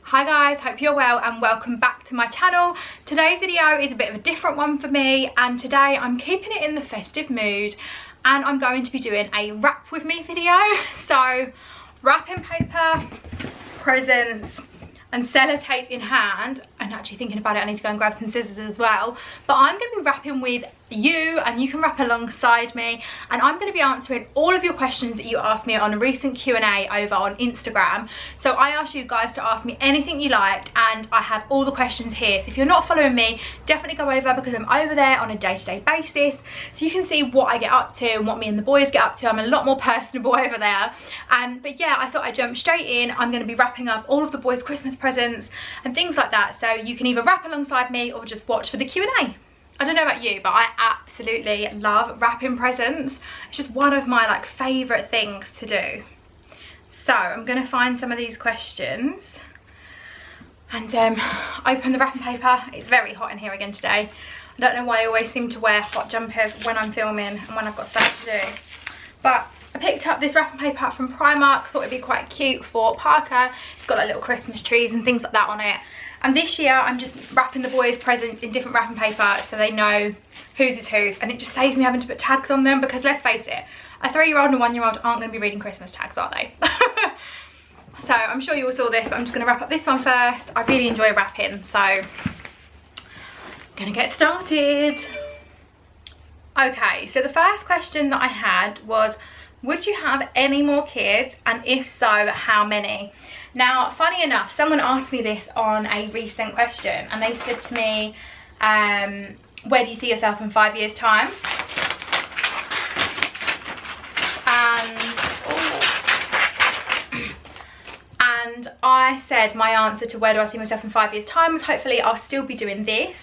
Hi guys, hope you're well and welcome back to my channel. Today's video is a bit of a different one for me, and today I'm keeping it in the festive mood and I'm going to be doing a wrap with me video. So wrapping paper, presents and sellotape in hand. I'm actually thinking about it, I need to go and grab some scissors as well. But I'm going to be wrapping with you and you can wrap alongside me, and I'm going to be answering all of your questions that you asked me on a recent Q&A over on Instagram. So I asked you guys to ask me anything you liked and I have all the questions here. So if you're not following me, definitely go over, because I'm over there on a day-to-day basis so you can see what I get up to and what me and the boys get up to. I'm a lot more personable over there. But yeah, I thought I'd jump straight in. I'm going to be wrapping up all of the boys' Christmas presents and things like that, so you can either wrap alongside me or just watch for the Q&A. I don't know about you, but I absolutely love wrapping presents. It's just one of my favourite things to do. So I'm going to find some of these questions and open the wrapping paper. It's very hot in here again today. I don't know why I always seem to wear hot jumpers when I'm filming and when I've got stuff to do. But I picked up this wrapping paper from Primark, thought it'd be quite cute for Parker. It's got little Christmas trees and things like that on it. And this year I'm just wrapping the boys' presents in different wrapping paper so they know whose is whose, and it just saves me having to put tags on them, because let's face it, a 3-year-old and a 1-year-old aren't going to be reading Christmas tags, are they? So I'm sure you all saw this, but I'm just going to wrap up this one first. I really enjoy wrapping, so I'm going to get started. Okay, so the first question that I had was, would you have any more kids, and if so, how many? Now, funny enough, someone asked me this on a recent question, and they said to me, where do you see yourself in 5 years' time? And I said my answer to where do I see myself in 5 years' time was, hopefully I'll still be doing this.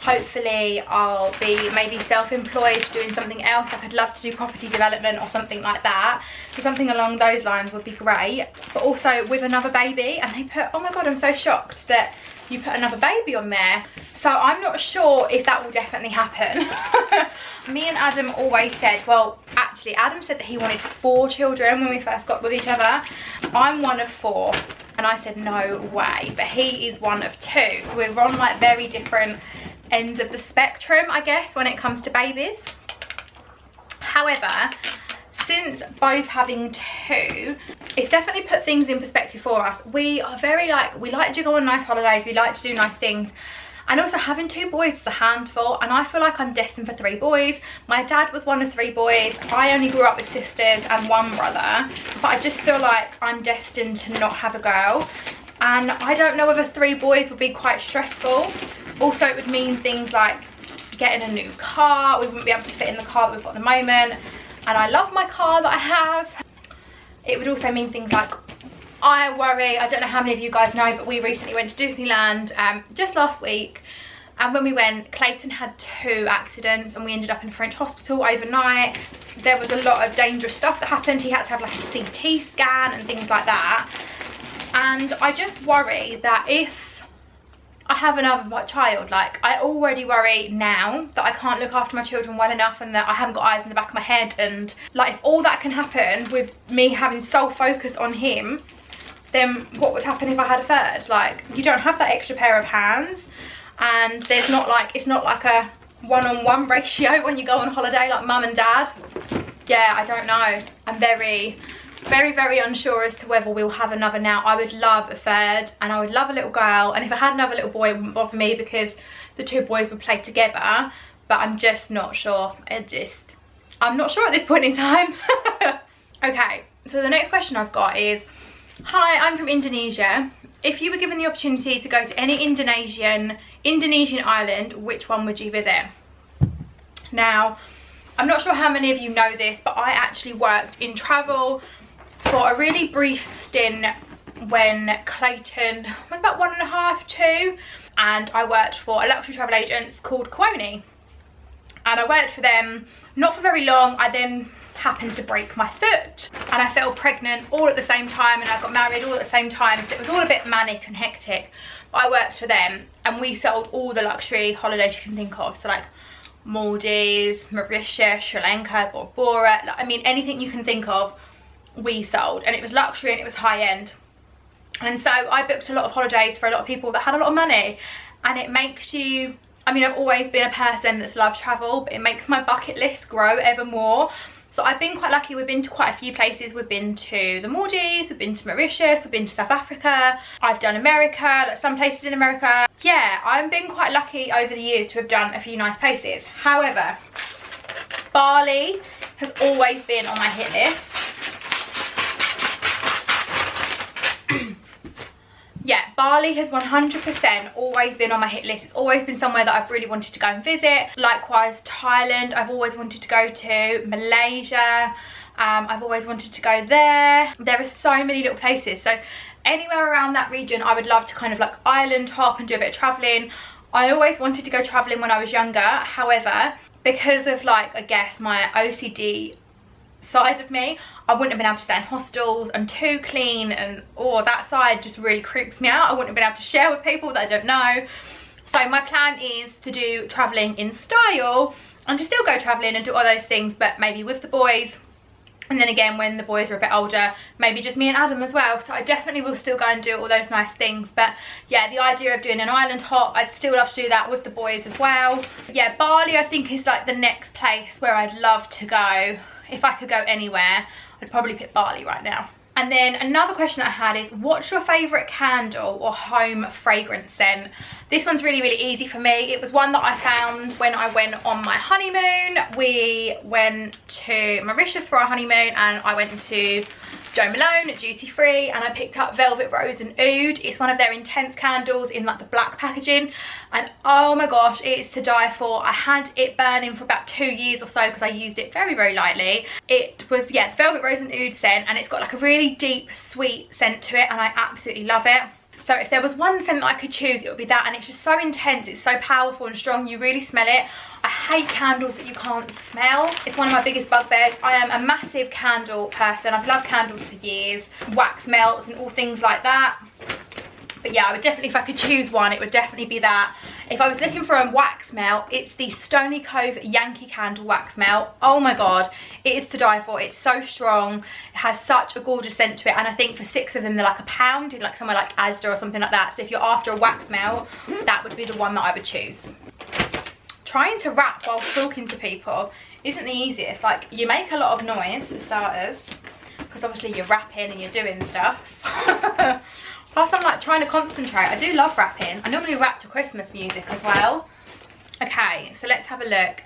Hopefully I'll be maybe self-employed doing something else. I'd love to do property development or something like that. So something along those lines would be great. But also with another baby, and they put, oh my god, I'm so shocked that you put another baby on there. So I'm not sure if that will definitely happen. Me and Adam always said, well, actually Adam said that he wanted 4 children when we first got with each other. I'm one of 4 and I said no way, but he is one of 2. So we're on very different ends of the spectrum, I guess, when it comes to babies. However, since both having 2, it's definitely put things in perspective for us. We are very we like to go on nice holidays, we like to do nice things, and also having 2 boys is a handful, and I feel like I'm destined for 3 boys. My dad was one of 3 boys. I only grew up with sisters and 1 brother, but I just feel like I'm destined to not have a girl, and I don't know whether 3 boys would be quite stressful. Also, it would mean things like getting a new car. We wouldn't be able to fit in the car that we've got at the moment, and I love my car that I have. It would also mean things like, I worry, I don't know how many of you guys know, but we recently went to Disneyland just last week, and when we went, Klayton had 2 accidents and we ended up in a French hospital overnight. There was a lot of dangerous stuff that happened. He had to have a CT scan and things like that, and I just worry that if I have another child, I already worry now that I can't look after my children well enough, and that I haven't got eyes in the back of my head, and if all that can happen with me having sole focus on him, then what would happen if I had a 3rd? You don't have that extra pair of hands, and there's not it's not like a one-on-one ratio when you go on holiday like mum and dad. Yeah, I don't know. I'm very unsure as to whether we'll have another now. I would love a 3rd, and I would love a little girl, and if I had another little boy, it wouldn't bother me because the 2 boys would play together, but I'm just not sure. I'm not sure at this point in time. Okay, so the next question I've got is, hi, I'm from Indonesia. If you were given the opportunity to go to any Indonesian island, which one would you visit? Now, I'm not sure how many of you know this, but I actually worked in travel for a really brief stint when Klayton was about 1.5, 2, and I worked for a luxury travel agent called Klayton, and I worked for them not for very long. I then happened to break my foot and I fell pregnant all at the same time, and I got married all at the same time, so it was all a bit manic and hectic. But I worked for them and we sold all the luxury holidays you can think of, so Maldives, Mauritius, Sri Lanka, Bora Bora, I mean anything you can think of we sold, and it was luxury and it was high end. And so I booked a lot of holidays for a lot of people that had a lot of money, and it makes you, I mean, I've always been a person that's loved travel, but it makes my bucket list grow ever more. So I've been quite lucky. We've been to quite a few places. We've been to the Maldives, we've been to Mauritius, we've been to South Africa, I've done America, like some places in America. Yeah, I've been quite lucky over the years to have done a few nice places. However, Bali has always been on my hit list. Yeah, Bali has 100% always been on my hit list. It's always been somewhere that I've really wanted to go and visit. Likewise, Thailand, I've always wanted to go to. Malaysia, I've always wanted to go there. There are so many little places. So anywhere around that region, I would love to kind of like island hop and do a bit of traveling. I always wanted to go traveling when I was younger. However, because of like, I guess, my OCD side of me, I wouldn't have been able to stay in hostels. I'm too clean, and that side just really creeps me out. I wouldn't have been able to share with people that I don't know. So my plan is to do travelling in style and to still go travelling and do all those things, but maybe with the boys. And then again, when the boys are a bit older, maybe just me and Adam as well. So I definitely will still go and do all those nice things. But yeah, the idea of doing an island hop, I'd still love to do that with the boys as well. Yeah, Bali I think is like the next place where I'd love to go. If I could go anywhere, I'd probably pick Bali right now. And then another question that I had is, what's your favourite candle or home fragrance scent? This one's really, really easy for me. It was one that I found when I went on my honeymoon. We went to Mauritius for our honeymoon, and I went to Jo Malone at Duty Free, and I picked up Velvet Rose and Oud. It's one of their intense candles in like the black packaging, and oh my gosh, it's to die for. I had it burning for about 2 years or so because I used it very, very lightly. It was, yeah, Velvet Rose and Oud scent, and it's got like a really deep sweet scent to it, and I absolutely love it. So if there was one scent that I could choose, it would be that, and it's just so intense, it's so powerful and strong, you really smell it. I hate candles that you can't smell. It's one of my biggest bugbears. I am a massive candle person. I've loved candles for years, wax melts and all things like that. But yeah, I would definitely, if I could choose one, it would definitely be that. If I was looking for a wax melt, it's the Stony Cove Yankee Candle wax melt. Oh my god, it is to die for. It's so strong. It has such a gorgeous scent to it, and I think for 6 of them they're like £1 in like somewhere like Asda or something like that. So if you're after a wax melt, that would be the one that I would choose. Trying to rap while talking to people isn't the easiest. Like, you make a lot of noise for starters, because obviously you're rapping and you're doing stuff. Plus I'm like trying to concentrate. I do love rapping. I normally rap to Christmas music as well. Okay, so let's have a look.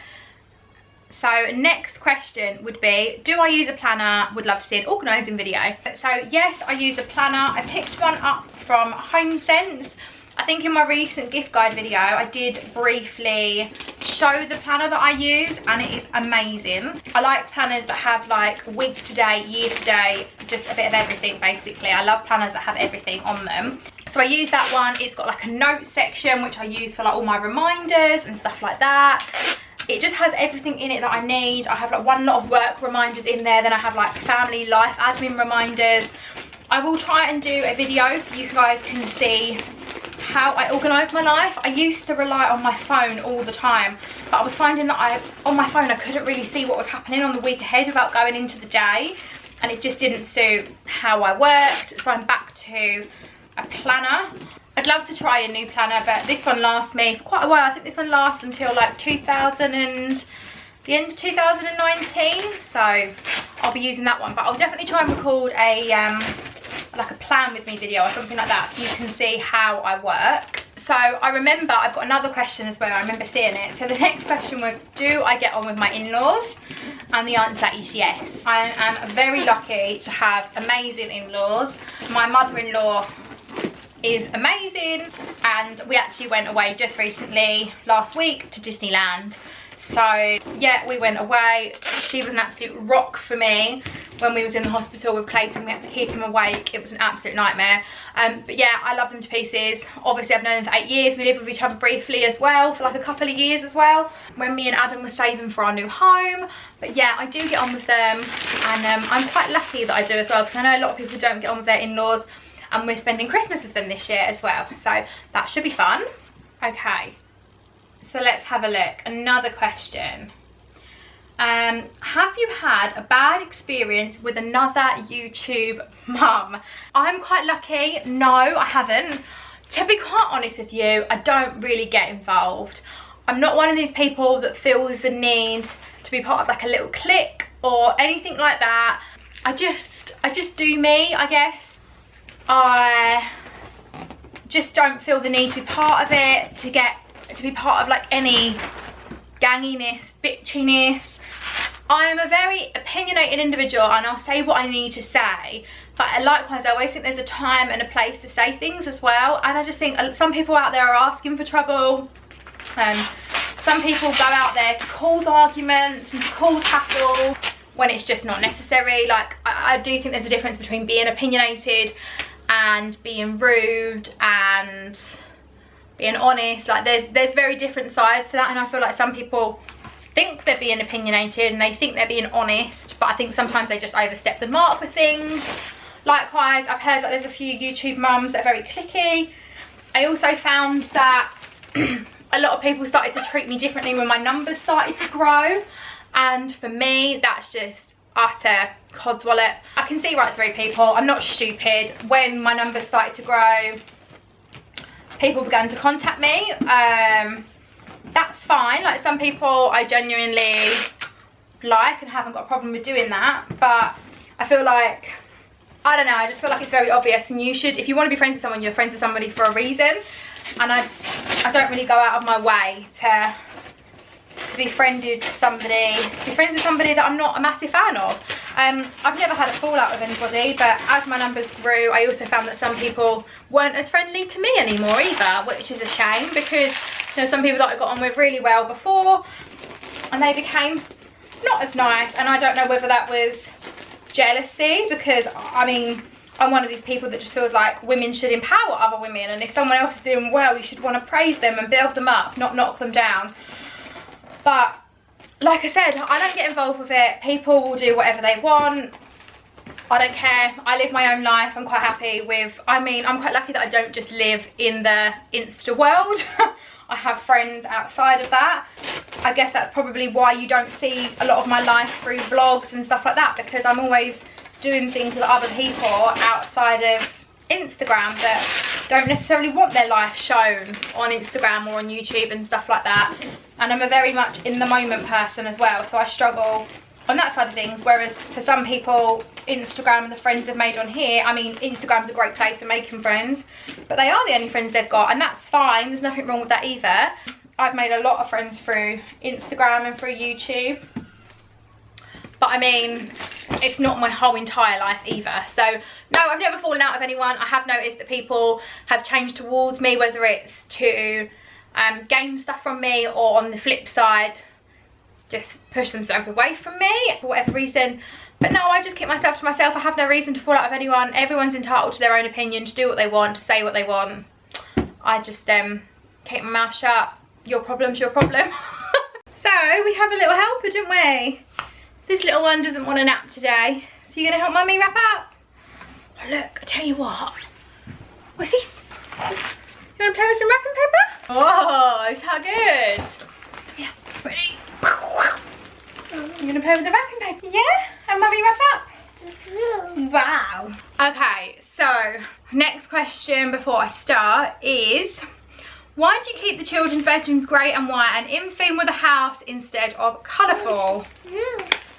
So next question would be, do I use a planner? Would love to see an organising video. So yes, I use a planner. I picked one up from HomeSense. I think in my recent gift guide video, I did briefly show the planner that I use, and it is amazing. I like planners that have like week to date, year to date, just a bit of everything basically. I love planners that have everything on them. So I use that one. It's got like a notes section, which I use for like all my reminders and stuff like that. It just has everything in it that I need. I have like one lot of work reminders in there, then I have like family life admin reminders. I will try and do a video so you guys can see how I organise my life. I used to rely on my phone all the time, but I was finding that on my phone I couldn't really see what was happening on the week ahead without going into the day, and it just didn't suit how I worked. So I'm back to a planner. I'd love to try a new planner, but this one lasts me for quite a while. I think this one lasts until like the end of 2019, so I'll be using that one. But I'll definitely try and record a like a plan with me video or something like that, so you can see how I work. So I remember I've got another question as well. I remember seeing it. So the next question was, do I get on with my in-laws? And the answer is yes. I am very lucky to have amazing in-laws. My mother-in-law is amazing, and we actually went away just recently last week to Disneyland. So yeah, we went away. She was an absolute rock for me when we was in the hospital with Klayton. We had to keep him awake. It was an absolute nightmare. But yeah, I love them to pieces. Obviously I've known them for 8 years. We lived with each other briefly as well for like a couple of years as well, when me and Adam were saving for our new home. But yeah, I do get on with them, and I'm quite lucky that I do as well, because I know a lot of people don't get on with their in-laws, and we're spending Christmas with them this year as well, so that should be fun. Okay, so let's have a look. Another question. Have you had a bad experience with another YouTube mum? I'm quite lucky. No, I haven't. To be quite honest with you, I don't really get involved. I'm not one of these people that feels the need to be part of like a little clique or anything like that. I just do me, I guess. I just don't feel the need to be part of it, to be part of like any ganginess, bitchiness. I'm a very opinionated individual and I'll say what I need to say, but likewise I always think there's a time and a place to say things as well, and I just think some people out there are asking for trouble, and some people go out there to cause arguments and to cause hassle when it's just not necessary. Like I do think there's a difference between being opinionated and being rude and being honest. Like there's very different sides to that, and I feel like some people think they're being opinionated and they think they're being honest, but I think sometimes they just overstep the mark with things. Likewise, I've heard that there's a few YouTube mums that are very cliquey. I also found that a lot of people started to treat me differently when my numbers started to grow, and for me that's just utter codswallop. I can see right through people. I'm not stupid. When my numbers started to grow, people began to contact me. That's fine. Like some people I genuinely like and haven't got a problem with doing that, but I feel like, I don't know, I just feel like it's very obvious, and you should, if you want to be friends with someone, you're friends with somebody for a reason, and I don't really go out of my way to be friends with somebody that I'm not a massive fan of. I've never had a fallout with anybody, but as my numbers grew, I also found that some people weren't as friendly to me anymore either, which is a shame, because you know, some people that I got on with really well before, and they became not as nice, and I don't know whether that was jealousy, because I mean, I'm one of these people that just feels like women should empower other women, and if someone else is doing well, you should want to praise them and build them up, not knock them down. But like I said, I don't get involved with it. People will do whatever they want. I don't care. I live my own life. I'm quite happy with, I mean, I'm quite lucky that I don't just live in the Insta world. I have friends outside of that. I guess that's probably why you don't see a lot of my life through vlogs and stuff like that, because I'm always doing things with other people outside of Instagram that don't necessarily want their life shown on Instagram or on YouTube and stuff like that. And I'm a very much in the moment person as well, so I struggle on that side of things, whereas for some people, Instagram and the friends they've made on here, I mean, Instagram's a great place for making friends, but they are the only friends they've got, and that's fine. There's nothing wrong with that either. I've made a lot of friends through Instagram and through YouTube, but I mean, it's not my whole entire life either. So no, I've never fallen out with anyone. I have noticed that people have changed towards me, whether it's to gain stuff from me, or on the flip side, just push themselves away from me for whatever reason. But no, I just keep myself to myself. I have no reason to fall out with anyone. Everyone's entitled to their own opinion, to do what they want, to say what they want. I just keep my mouth shut. Your problem's your problem. So we have a little helper, don't we? This little one doesn't want a nap today, so you're gonna help mummy wrap up? Oh look, I tell you what. What's this? You wanna play with some wrapping paper? Oh, is that good? Yeah, ready? You're gonna play with the wrapping paper, yeah? And mummy wrap up? Wow. Okay, so next question before I start is, why do you keep the children's bedrooms grey and white and in theme with the house instead of colourful?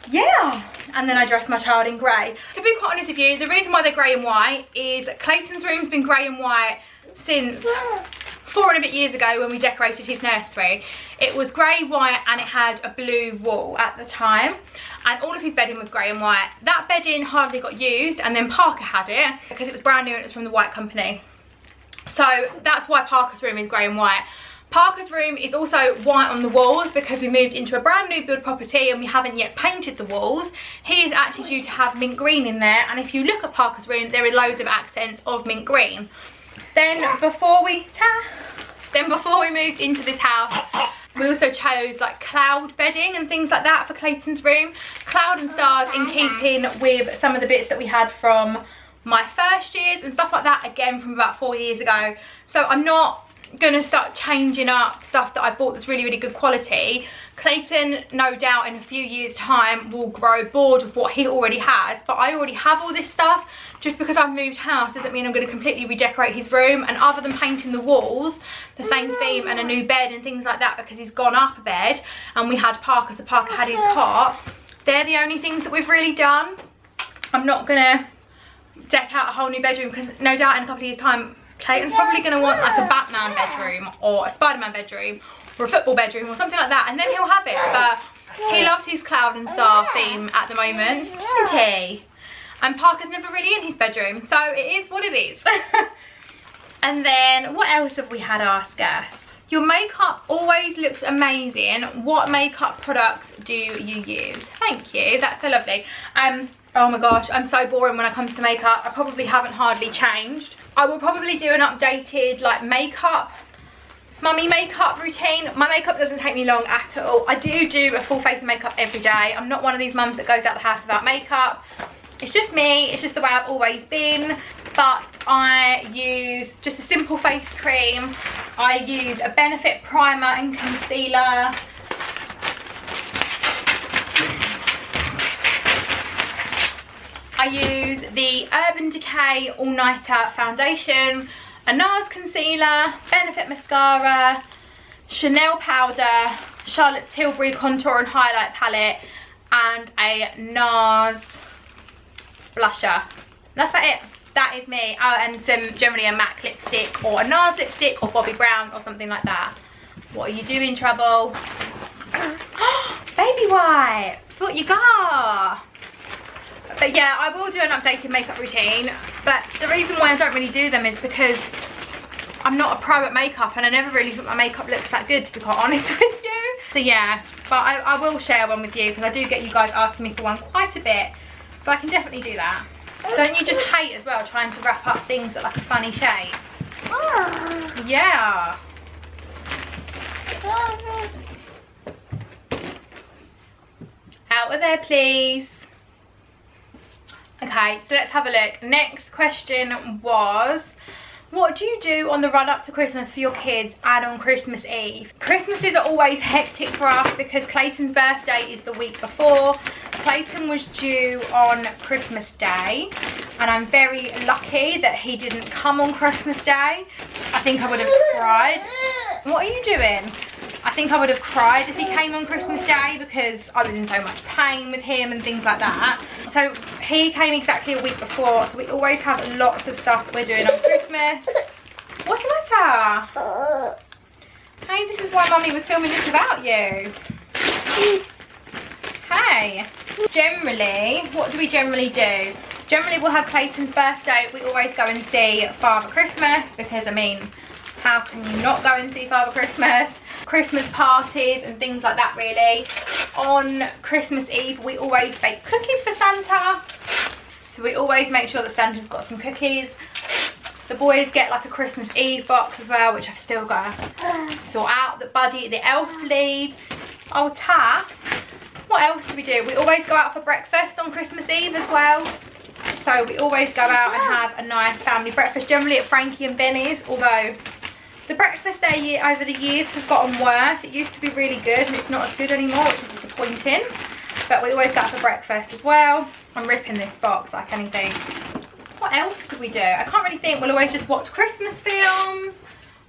Yeah, and then I dress my child in grey. To be quite honest with you, the reason why they're grey and white is Klayton's room's been grey and white since 4 and a bit years ago when we decorated his nursery. It was grey, white, and it had a blue wall at the time, and all of his bedding was grey and white. That bedding hardly got used, and then Parker had it because it was brand new and it was from the White Company. So that's why Parker's room is grey and white. Parker's room is also white on the walls because we moved into a brand new build property and we haven't yet painted the walls. He is actually due to have mint green in there, and if you look at Parker's room, there are loads of accents of mint green. Then before we moved into this house, we also chose like cloud bedding and things like that for Klayton's room. Cloud and stars in keeping with some of the bits that we had from my first years and stuff like that, again from about 4 years ago. So I'm not gonna start changing up stuff that I bought that's really, really good quality. Klayton, no doubt in a few years time, will grow bored of what he already has, but I already have all this stuff. Just because I've moved house doesn't mean I'm going to completely redecorate his room, and other than painting the walls the same theme and a new bed and things like that, because he's gone up a bed and we had Parker, so Parker had his cot, they're the only things that we've really done. I'm not going to deck out a whole new bedroom, because no doubt in a couple of years time Klayton's probably going to want like a Batman bedroom or a Spider-Man bedroom or a football bedroom or something like that, and then he'll have it. But he loves his cloud and star theme at the moment, doesn't he? And Parker's never really in his bedroom, so it is what it is. And then what else have we had asked us? Your makeup always looks amazing. What makeup products do you use? Thank you, that's so lovely. Oh my gosh, I'm so boring when it comes to makeup. I probably haven't hardly changed. I will probably do an updated like makeup, mummy makeup routine. My makeup doesn't take me long at all. I do a full face of makeup every day. I'm not one of these mums that goes out the house without makeup. It's just me, it's just the way I've always been. But I use just a simple face cream. I use a Benefit primer and concealer. I use the Urban Decay All Nighter foundation, a NARS concealer, Benefit mascara, Chanel powder, Charlotte Tilbury contour and highlight palette, and a NARS blusher. That's about it. That is me. Oh, and generally a MAC lipstick or a NARS lipstick or Bobbi Brown or something like that. What are you doing, Trouble? Baby wipes. What you got? But yeah, I will do an updated makeup routine, but the reason why I don't really do them is because I'm not a pro at makeup, and I never really think my makeup looks that good, to be quite honest with you. So yeah, but I will share one with you, because I do get you guys asking me for one quite a bit, so I can definitely do that. Don't you just hate as well trying to wrap up things at like a funny shape? Yeah. Out of there, please. Okay, so let's have a look. Next question was, what do you do on the run up to Christmas for your kids and on Christmas Eve? Christmases are always hectic for us because Klayton's birthday is the week before. Klayton was due on Christmas Day, and I'm very lucky that he didn't come on Christmas Day. I think I would have cried. What are you doing? I think I would have cried if he came on Christmas Day, because I was in so much pain with him and things like that. So he came exactly a week before, so we always have lots of stuff that we're doing on Christmas. What's the matter? Hey, this is why Mummy was filming this without you. Hey. Generally, what do we generally do? Generally we'll have Klayton's birthday. We always go and see Father Christmas, because I mean, how can you not go and see Father Christmas? Christmas parties and things like that really. On Christmas Eve we always bake cookies for Santa. So we always make sure that Santa's got some cookies. The boys get like a Christmas Eve box as well, which I've still got to sort out. The Buddy, the elf leaves. Oh, Ta. What else do we do? We always go out for breakfast on Christmas Eve as well. So we always go out and have a nice family breakfast, generally at Frankie and Benny's, although the breakfast there over the years has gotten worse. It used to be really good and it's not as good anymore, which is disappointing. But we always go out for breakfast as well. I'm ripping this box like anything. What else do we do? I can't really think. We'll always just watch Christmas films.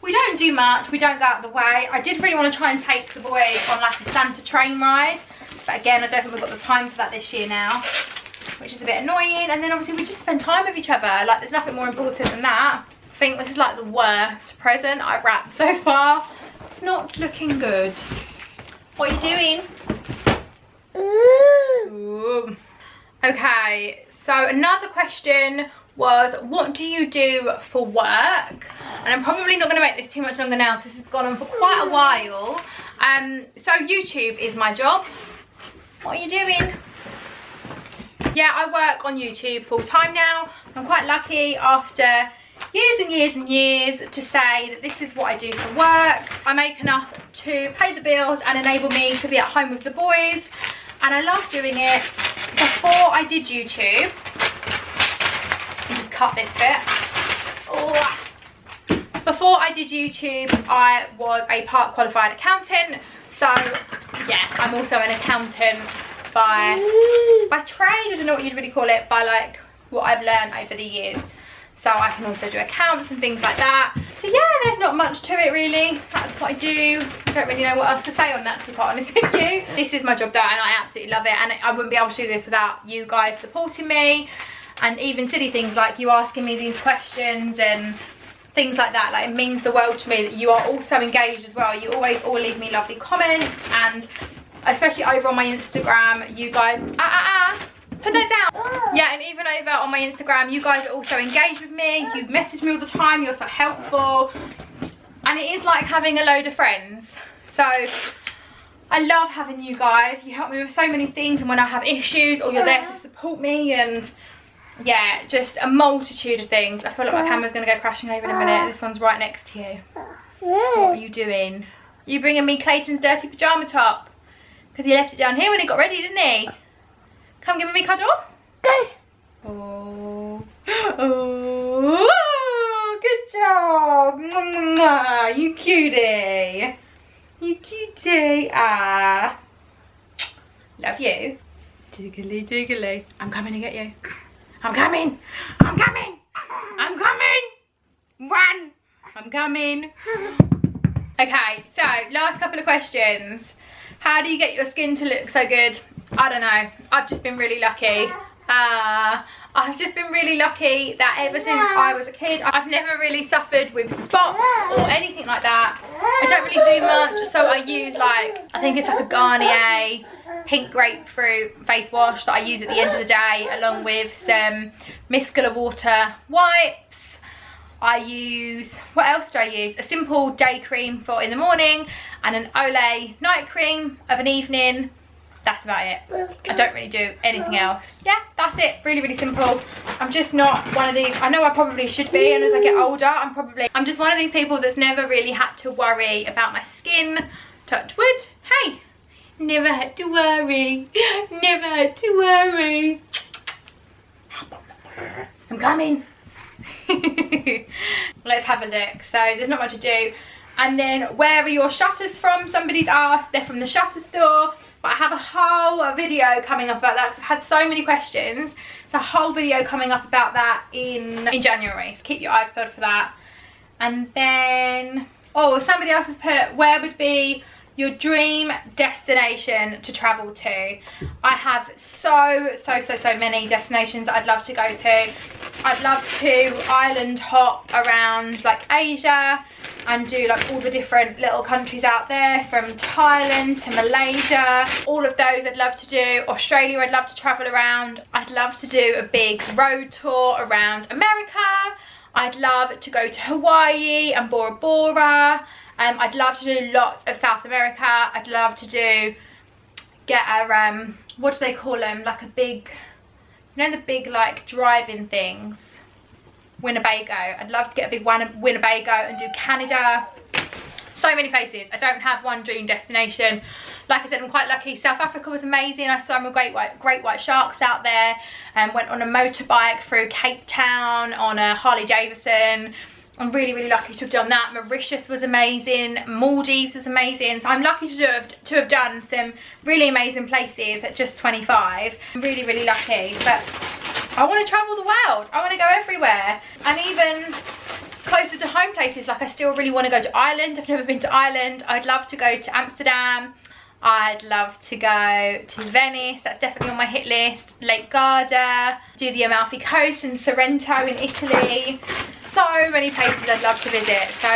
We don't do much. We don't go out of the way. I did really want to try and take the boys on like a Santa train ride. But again, I don't think we've got the time for that this year now, which is a bit annoying. And then obviously we just spend time with each other. Like, there's nothing more important than that. I think this is like the worst present I've wrapped so far. It's not looking good. What are you doing? Ooh. Okay, so another question was, what do you do for work? And I'm probably not going to make this too much longer now because this has gone on for quite a while. So YouTube is my job. What are you doing? Yeah, I work on YouTube full time now. I'm quite lucky after years and years and years to say that this is what I do for work. I make enough to pay the bills and enable me to be at home with the boys, and I love doing it. Before I did YouTube, I'll just cut this bit. Oh. Before I did YouTube, I was a part qualified accountant. So yeah, I'm also an accountant by trade. I don't know what you'd really call it, by like what I've learned over the years. So I can also do accounts and things like that. So yeah, there's not much to it really. That's what I do. I don't really know what else to say on that, to be quite honest with you. This is my job though, and I absolutely love it. And I wouldn't be able to do this without you guys supporting me. And even silly things like you asking me these questions and things like that. Like, it means the world to me that you are all so engaged as well. You always all leave me lovely comments, and especially over on my Instagram, you guys, put that down. Yeah, and even over on my Instagram, you guys are also engaged with me. You message me all the time. You're so helpful. And it is like having a load of friends. So I love having you guys. You help me with so many things, and when I have issues, or you're there to support me, and yeah, just a multitude of things. I feel like my camera's going to go crashing over in a minute. This one's right next to you. What are you doing? You bringing me Klayton's dirty pyjama top? Because he left it down here when he got ready, didn't he? Come give me a cuddle. Oh, oh, good job. Mwah, you cutie. You cutie. Ah, love you. Diggly, diggly. I'm coming to get you. I'm coming. I'm coming. I'm coming. Run. I'm coming. Okay, so last couple of questions. How do you get your skin to look so good? I don't know. I've just been really lucky. I've just been really lucky that ever since I was a kid, I've never really suffered with spots or anything like that. I don't really do much, so I use like, I think it's like a Garnier pink grapefruit face wash that I use at the end of the day, along with some micellar water wipes. I use, what else do I use? A simple day cream for in the morning, and an Olay night cream of an evening. That's about it. I don't really do anything else. Yeah, that's it. Really, really simple. I'm just not one of these, I know I probably should be, and as I get older, I'm just one of these people that's never really had to worry about my skin. Touch wood. Hey, never had to worry. Never had to worry. I'm coming. Let's have a look. So there's not much to do. And then, where are your shutters from? Somebody's asked. They're from the Shutter Store. But I have a whole video coming up about that, because I've had so many questions. It's a whole video coming up about that in January. So keep your eyes peeled for that. And then, oh, somebody else has put, where would be your dream destination to travel to? I have so many destinations I'd love to go to. I'd love to island hop around like Asia and do like all the different little countries out there, from Thailand to Malaysia. All of those I'd love to do. Australia I'd love to travel around. I'd love to do a big road tour around America. I'd love to go to Hawaii and Bora Bora. I'd love to do lots of South America. I'd love to get a, what do they call them? Like a big, you know, the big like driving things. Winnebago. I'd love to get a big Winnebago and do Canada. So many places. I don't have one dream destination. Like I said, I'm quite lucky. South Africa was amazing. I swam with great white sharks out there, and went on a motorbike through Cape Town on a Harley Davidson. I'm really, really lucky to have done that. Mauritius was amazing. Maldives was amazing. So I'm lucky to have done some really amazing places at just 25. I'm really, really lucky. But I want to travel the world. I want to go everywhere. And even closer to home places, like I still really want to go to Ireland. I've never been to Ireland. I'd love to go to Amsterdam. I'd love to go to Venice. That's definitely on my hit list. Lake Garda. Do the Amalfi Coast and Sorrento in Italy. So many places I'd love to visit. So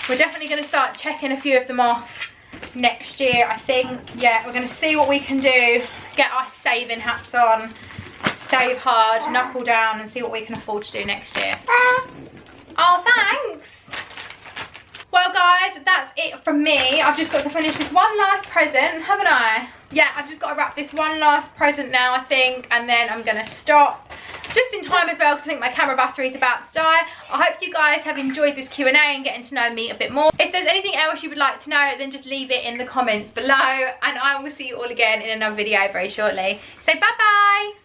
we're definitely going to start checking a few of them off next year, I think. Yeah, we're going to see what we can do. Get our saving hats on. Save hard, knuckle down, and see what we can afford to do next year. Oh, thanks. Well guys, that's it from me. I've just got to finish this one last present, haven't I? Yeah, I've just got to wrap this one last present now, I think, and then I'm going to stop. Just in time as well, because I think my camera battery is about to die. I hope you guys have enjoyed this Q&A and getting to know me a bit more. If there's anything else you would like to know, then just leave it in the comments below, and I will see you all again in another video very shortly. So bye bye.